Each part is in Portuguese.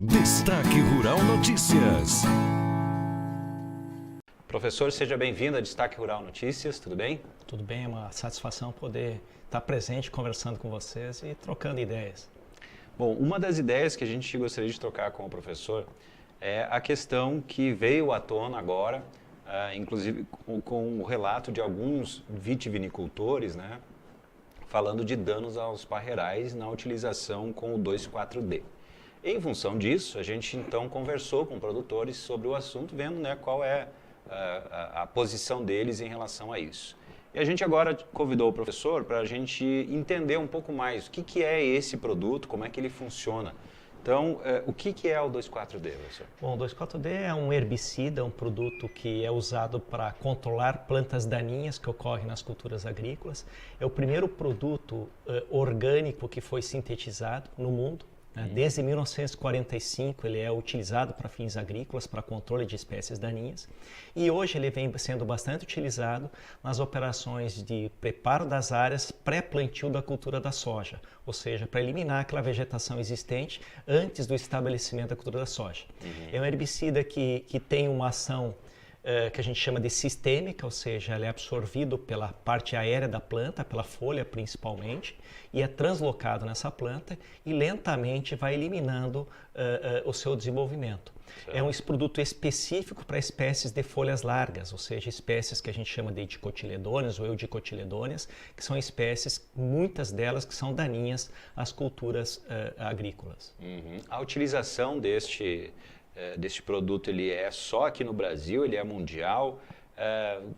Destaque Rural Notícias. Professor, seja bem-vindo a Destaque Rural Notícias, tudo bem? Tudo bem, é uma satisfação poder estar presente, conversando com vocês e trocando ideias. Bom, uma das ideias que a gente gostaria de trocar com o professor é a questão que veio à tona agora, inclusive com o relato de alguns vitivinicultores, né, falando de danos aos parreirais na utilização com o 2,4-D. Em função disso, a gente então conversou com produtores sobre o assunto, vendo, né, qual é a posição deles em relação a isso. E a gente agora convidou o professor para a gente entender um pouco mais o que é esse produto, como é que ele funciona. Então, o que é o 2,4-D, professor? Bom, o 2,4-D é um herbicida, um produto que é usado para controlar plantas daninhas que ocorrem nas culturas agrícolas. É o primeiro produto orgânico que foi sintetizado no mundo. Desde 1945 ele é utilizado para fins agrícolas, para controle de espécies daninhas, e hoje ele vem sendo bastante utilizado nas operações de preparo das áreas pré-plantio da cultura da soja, ou seja, para eliminar aquela vegetação existente antes do estabelecimento da cultura da soja. É um herbicida que tem uma ação que a gente chama de sistêmica, ou seja, ele é absorvido pela parte aérea da planta, pela folha principalmente, e é translocado nessa planta e lentamente vai eliminando o seu desenvolvimento. Certo. É um produto específico para espécies de folhas largas, ou seja, espécies que a gente chama de dicotiledôneas ou eudicotiledôneas, que são espécies, muitas delas que são daninhas às culturas agrícolas. A utilização deste produto, ele é só aqui no Brasil, ele é mundial?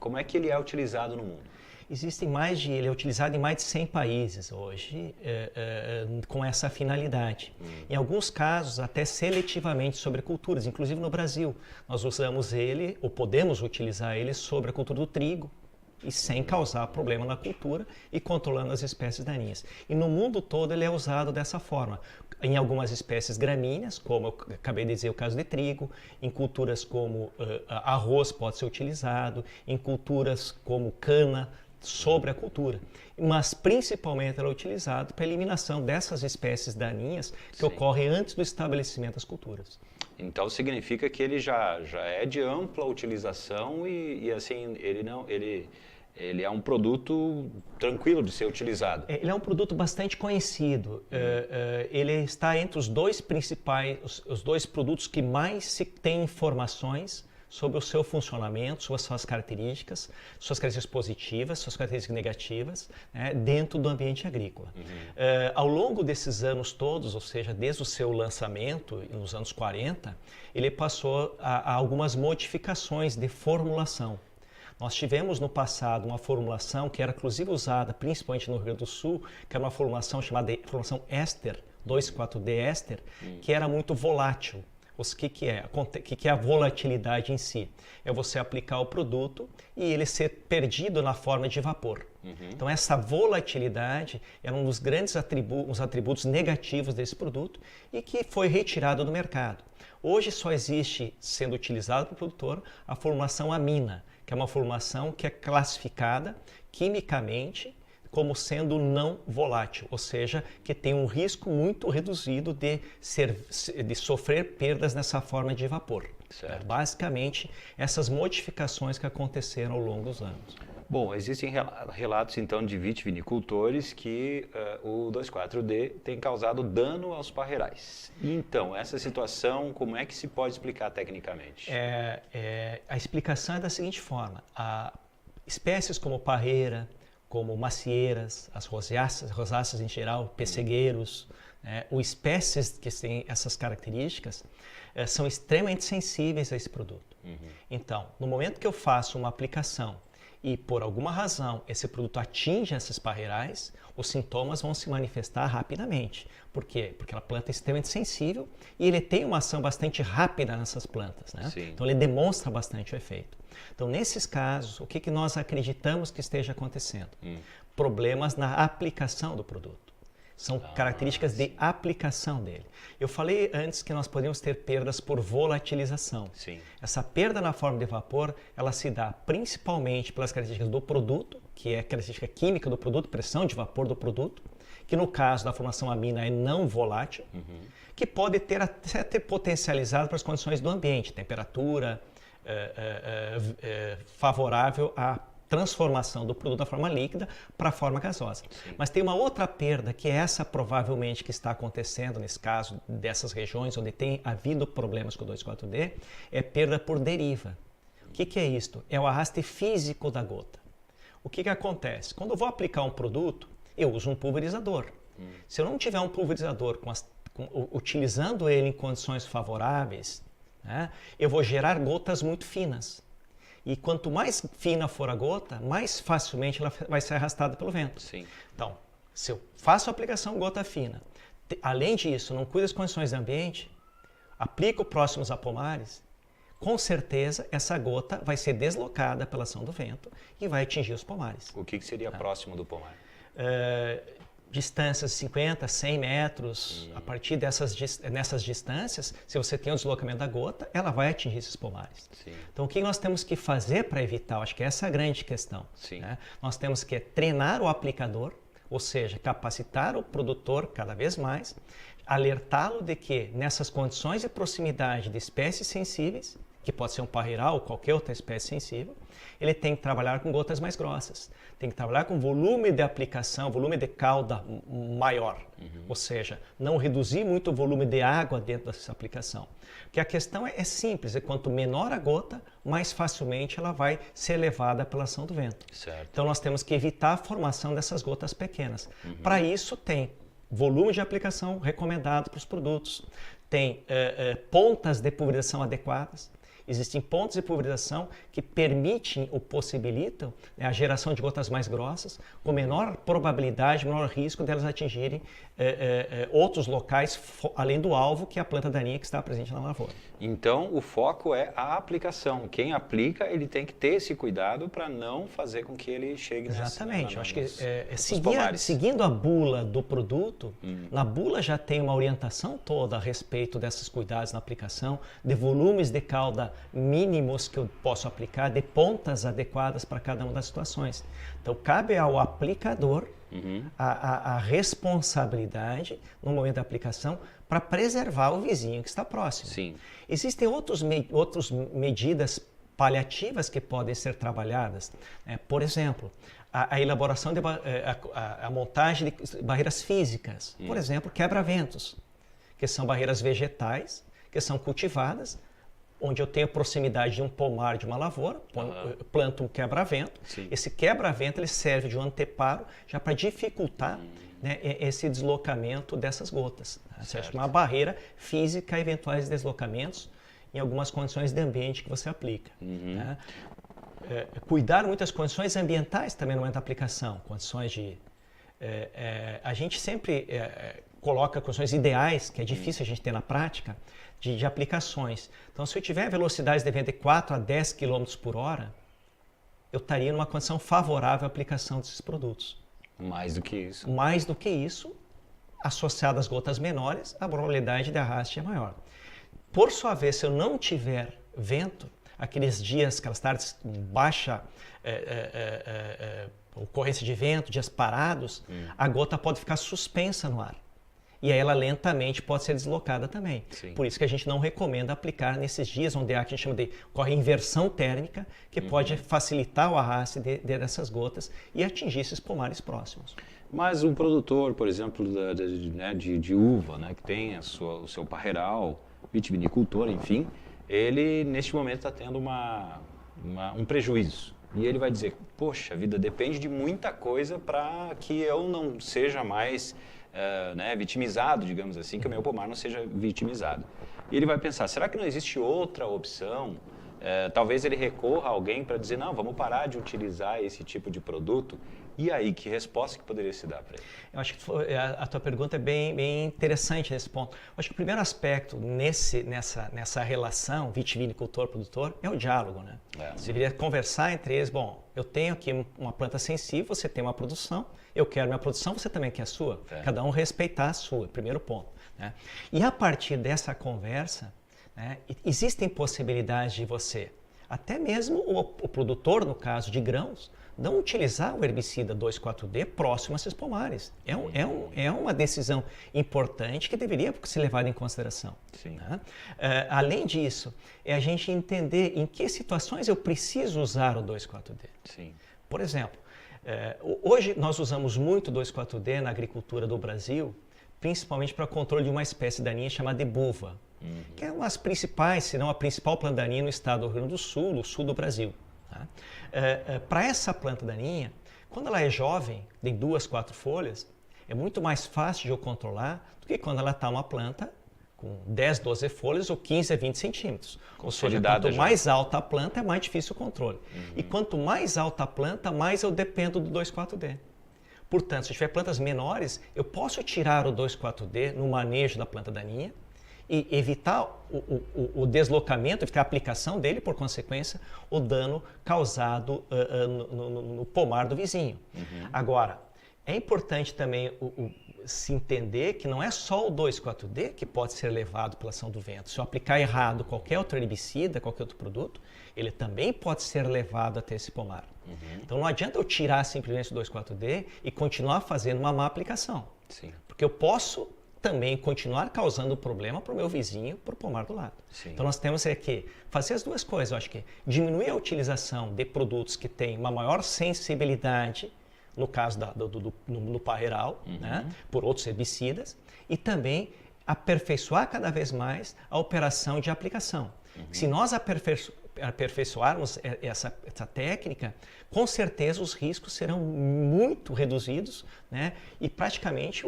Como é que ele é utilizado no mundo? Ele é utilizado em mais de 100 países hoje com essa finalidade. Em alguns casos, até seletivamente sobre culturas, inclusive no Brasil. Nós usamos ele, ou podemos utilizar ele sobre a cultura do trigo, e sem causar problema na cultura e controlando as espécies daninhas. E no mundo todo ele é usado dessa forma. Em algumas espécies gramíneas, como eu acabei de dizer, o caso de trigo, em culturas como arroz pode ser utilizado, em culturas como cana, sobre a cultura. Mas principalmente ele é utilizado para a eliminação dessas espécies daninhas que ocorrem antes do estabelecimento das culturas. Então significa que ele já é de ampla utilização e assim, ele é um produto tranquilo de ser utilizado. Ele é um produto bastante conhecido. Ele está entre os dois principais, os dois produtos que mais se tem informações sobre o seu funcionamento, sobre as suas características positivas, suas características negativas, né, dentro do ambiente agrícola. Ao longo desses anos todos, ou seja, desde o seu lançamento, nos anos 40, ele passou a algumas modificações de formulação. Nós tivemos no passado uma formulação que era inclusive usada principalmente no Rio Grande do Sul, que era uma formulação chamada de formulação éster, 2,4-D éster, que era muito volátil. O que é a volatilidade em si? É você aplicar o produto e ele ser perdido na forma de vapor. Então essa volatilidade era um dos grandes atributos negativos desse produto e que foi retirado do mercado. Hoje só existe, sendo utilizado pelo produtor, a formulação amina, que é uma formulação que é classificada quimicamente como sendo não volátil, ou seja, que tem um risco muito reduzido de sofrer perdas nessa forma de vapor. Certo. Basicamente, essas modificações que aconteceram ao longo dos anos. Bom, existem relatos então de vitivinicultores que o 2,4-D tem causado dano aos parreirais. Então, essa situação, como é que se pode explicar tecnicamente? A explicação é da seguinte forma: espécies como parreira, como macieiras, as rosáceas em geral, pessegueiros, ou espécies que têm essas características, são extremamente sensíveis a esse produto. Então, no momento que eu faço uma aplicação e por alguma razão esse produto atinge esses parreirais, os sintomas vão se manifestar rapidamente. Por quê? Porque a planta é extremamente sensível e ele tem uma ação bastante rápida nessas plantas, né? Então ele demonstra bastante o efeito. Então nesses casos, o que nós acreditamos que esteja acontecendo? Problemas na aplicação do produto. São características de aplicação dele. Eu falei antes que nós podemos ter perdas por volatilização. Essa perda na forma de vapor, ela se dá principalmente pelas características do produto, que é a característica química do produto, pressão de vapor do produto, que no caso da formulação amina é não volátil, que pode ter até potencializado para as condições do ambiente, temperatura favorável à transformação do produto da forma líquida para a forma gasosa. Sim. Mas tem uma outra perda, que é essa provavelmente que está acontecendo nesse caso dessas regiões onde tem havido problemas com o 2,4-D, é perda por deriva. O que é isto? É o arraste físico da gota. O que acontece? Quando eu vou aplicar um produto, eu uso um pulverizador. Se eu não tiver um pulverizador utilizando ele em condições favoráveis, né, eu vou gerar gotas muito finas. E quanto mais fina for a gota, mais facilmente ela vai ser arrastada pelo vento. Sim. Então, se eu faço a aplicação gota fina, além disso, não cuido das condições do ambiente, aplico próximos a pomares, com certeza essa gota vai ser deslocada pela ação do vento e vai atingir os pomares. O que seria próximo do pomar? Distâncias de 50, 100 metros, a partir nessas distâncias, se você tem o deslocamento da gota, ela vai atingir esses pomares. Sim. Então, o que nós temos que fazer para evitar? Acho que essa é a grande questão. Sim. Né? Nós temos que treinar o aplicador, ou seja, capacitar o produtor cada vez mais, alertá-lo de que nessas condições de proximidade de espécies sensíveis, que pode ser um parreiral ou qualquer outra espécie sensível, ele tem que trabalhar com gotas mais grossas, tem que trabalhar com volume de aplicação, volume de cauda maior, ou seja, não reduzir muito o volume de água dentro dessa aplicação. Porque a questão é simples, quanto menor a gota, mais facilmente ela vai ser levada pela ação do vento. Certo. Então nós temos que evitar a formação dessas gotas pequenas. Para isso tem volume de aplicação recomendado para os produtos, tem pontas de pulverização adequadas. Existem pontos de pulverização que permitem ou possibilitam a geração de gotas mais grossas, com menor probabilidade, menor risco delas atingirem outros locais além do alvo, que é a planta daninha que está presente na lavoura. Então, o foco é a aplicação. Quem aplica, ele tem que ter esse cuidado para não fazer com que ele chegue nessa... Exatamente. Eu acho que pomares. seguindo a bula do produto, na bula já tem uma orientação toda a respeito desses cuidados na aplicação, de volumes de cauda mínimos que eu posso aplicar, de pontas adequadas para cada uma das situações. Então, cabe ao aplicador a responsabilidade no momento da aplicação para preservar o vizinho que está próximo. Sim. Existem outras medidas paliativas que podem ser trabalhadas. Por exemplo, a elaboração, a montagem de barreiras físicas. Por exemplo, quebra-ventos, que são barreiras vegetais, que são cultivadas, onde eu tenho proximidade de um pomar, de uma lavoura, planto um quebra-vento. Esse quebra-vento ele serve de um anteparo já para dificultar esse deslocamento dessas gotas. Você acha uma barreira física a eventuais deslocamentos em algumas condições de ambiente que você aplica. Né? Cuidar muitas condições ambientais também no momento da aplicação, condições de... a gente sempre coloca condições ideais, que é difícil a gente ter na prática, de aplicações. Então, se eu tiver velocidades de vento de 4 a 10 km por hora, eu estaria numa condição favorável à aplicação desses produtos. Mais do que isso. Mais do que isso, associado às gotas menores, a probabilidade de arraste é maior. Por sua vez, se eu não tiver vento, aqueles dias, aquelas tardes com baixa ocorrência de vento, dias parados, a gota pode ficar suspensa no ar. E aí ela lentamente pode ser deslocada também. Sim. Por isso que a gente não recomenda aplicar nesses dias onde há que a gente chama de ocorre inversão térmica, que pode facilitar o arraste dessas gotas e atingir esses pomares próximos. Mas um produtor, por exemplo, de uva, né, que tem o seu parreiral, vitivinicultor, enfim, ele neste momento está tendo um prejuízo. E ele vai dizer, poxa vida, depende de muita coisa para que eu não seja mais vitimizado, digamos assim, que o meu pomar não seja vitimizado. E ele vai pensar, será que não existe outra opção? Talvez ele recorra a alguém para dizer, não, vamos parar de utilizar esse tipo de produto. E aí, que resposta que poderia se dar para ele? Eu acho que a tua pergunta é bem interessante nesse ponto. Eu acho que o primeiro aspecto nessa relação vitivinicultor-produtor é o diálogo, né? Você deveria conversar entre eles, bom, eu tenho aqui uma planta sensível, você tem uma produção, eu quero minha produção, você também quer a sua. Cada um respeitar a sua, primeiro ponto. Né? E a partir dessa conversa, né, existem possibilidades de você até mesmo o produtor, no caso de grãos, não utilizar o herbicida 2,4-D próximo a esses pomares. É uma decisão importante que deveria ser levada em consideração. Sim. Né? Além disso, é a gente entender em que situações eu preciso usar o 2,4-D. Sim. Por exemplo, hoje nós usamos muito 2,4-D na agricultura do Brasil, principalmente para controle de uma espécie daninha chamada ebuva, que é uma das principais, se não a principal planta daninha no estado do Rio Grande do Sul, no sul do Brasil. Tá? Para essa planta daninha, quando ela é jovem, tem 2, 4 folhas, é muito mais fácil de eu controlar do que quando ela está uma planta com 10, 12 folhas ou 15 a 20 centímetros. Ou seja, quanto mais alta a planta, é mais difícil o controle. E quanto mais alta a planta, mais eu dependo do 2,4-D. Portanto, se eu tiver plantas menores, eu posso tirar o 2,4-D no manejo da planta daninha e evitar o deslocamento, evitar a aplicação dele, por consequência, o dano causado no pomar do vizinho. Agora, é importante também se entender que não é só o 2,4-D que pode ser levado pela ação do vento. Se eu aplicar errado qualquer outro herbicida, qualquer outro produto, ele também pode ser levado até esse pomar. Então não adianta eu tirar simplesmente o 2,4-D e continuar fazendo uma má aplicação. Sim. Porque eu posso também continuar causando problema para o meu vizinho, para o pomar do lado. Sim. Então nós temos que fazer as duas coisas. Eu acho que diminuir a utilização de produtos que têm uma maior sensibilidade, no caso no parreiral, né, por outros herbicidas, e também aperfeiçoar cada vez mais a operação de aplicação. Se nós aperfeiçoarmos essa técnica, com certeza os riscos serão muito reduzidos, né, e praticamente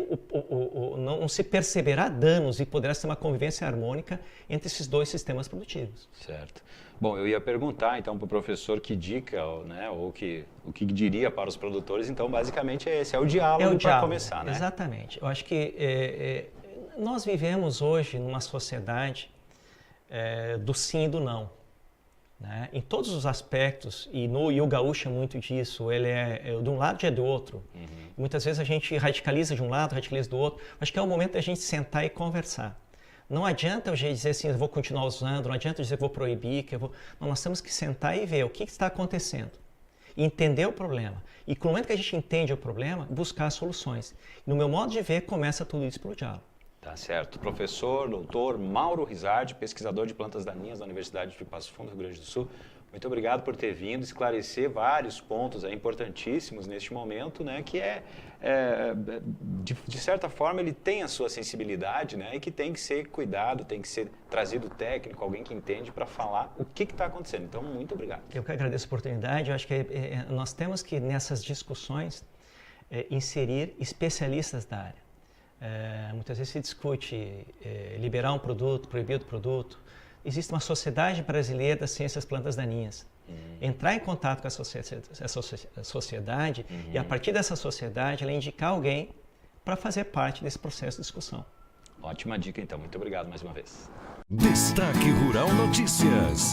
não se perceberá danos e poderá ser uma convivência harmônica entre esses dois sistemas produtivos. Certo. Bom, eu ia perguntar então para o professor que dica, né, ou o que diria para os produtores. Então, basicamente, esse é o diálogo para começar, né? Exatamente. Eu acho que nós vivemos hoje numa sociedade do sim e do não. Né? Em todos os aspectos, e o gaúcho é muito disso, ele é de um lado e é do outro. Muitas vezes a gente radicaliza de um lado, radicaliza do outro. Acho que é o momento da gente sentar e conversar. Não adianta eu dizer assim, eu vou continuar usando, não adianta eu dizer que vou proibir, Não, nós temos que sentar e ver o que está acontecendo. E entender o problema. E no momento que a gente entende o problema, buscar soluções. No meu modo de ver, começa tudo isso pelo diálogo. Tá certo. Professor, doutor Mauro Rizardi, pesquisador de plantas daninhas da Universidade de Passo Fundo, Rio Grande do Sul. Muito obrigado por ter vindo, esclarecer vários pontos importantíssimos neste momento, né, que de certa forma, ele tem a sua sensibilidade, né, e que tem que ser cuidado, tem que ser trazido técnico, alguém que entende para falar o que está acontecendo. Então, muito obrigado. Eu que agradeço a oportunidade. Eu acho que nós temos que, nessas discussões, inserir especialistas da área. Muitas vezes se discute liberar um produto, proibir outro produto. Existe uma Sociedade Brasileira das Ciências Plantas Daninhas. Entrar em contato com a sociedade e, a partir dessa sociedade, ela indicar alguém para fazer parte desse processo de discussão. Ótima dica, então. Muito obrigado mais uma vez. Destaque Rural Notícias.